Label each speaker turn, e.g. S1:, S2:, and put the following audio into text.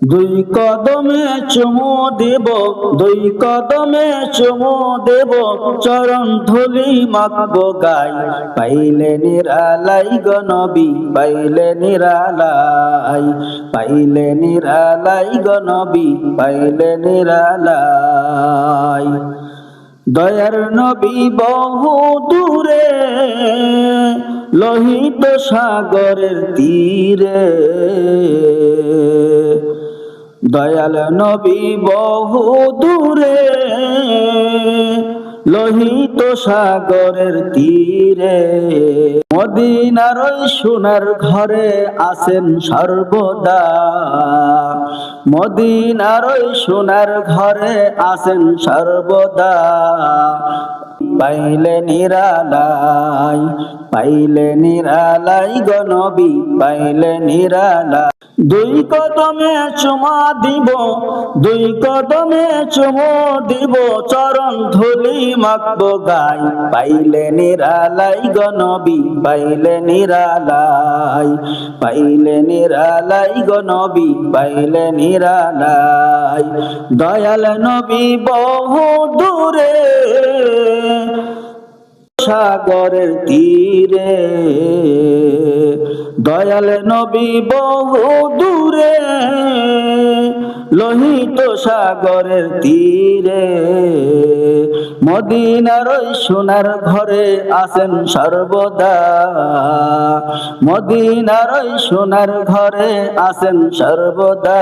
S1: দুই কদমে চুমু দেব, দুই কদমে চুমু দেব, চরণ ধুলি মাখবো গাই। পাইলে নিরালাই গো নবী, পাইলে নিরালাই, পাইলে নিরালাই গো নবী, পাইলে নিরালাই। দয়ার নবী বহু দূরে, লোহিত সাগরের তীরে। দয়াল নবী বহু দূরে, লোহিত সাগরের তীরে। মদিনার ওই সোনার ঘরে আছেন সর্বদা, মদিনার ওই সোনার ঘরে আছেন সর্বদা। পাইলে নিরালাই, পাইলে নিরালাই গো নবী, পাইলে নিরালাই। দুই কদমে চুমা দিব, দুই কদমে চুমু দিব, চরণ ধুলি মাখবো গাই। পাইলে নিরালাই গো নবী, পাইলে নিরালাই, পাইলে নিরালাই গো নবী, পাইলে নিরালাই। দয়াল নবী বহু দূরে, সাগরের তীরে। দয়াল নবী বহু দূরে, লোহিত সাগরের তীরে। মদিনার ওই সোনার ঘরে আছেন সর্বদা, মদিনার ওই সোনার ঘরে আছেন সর্বদা।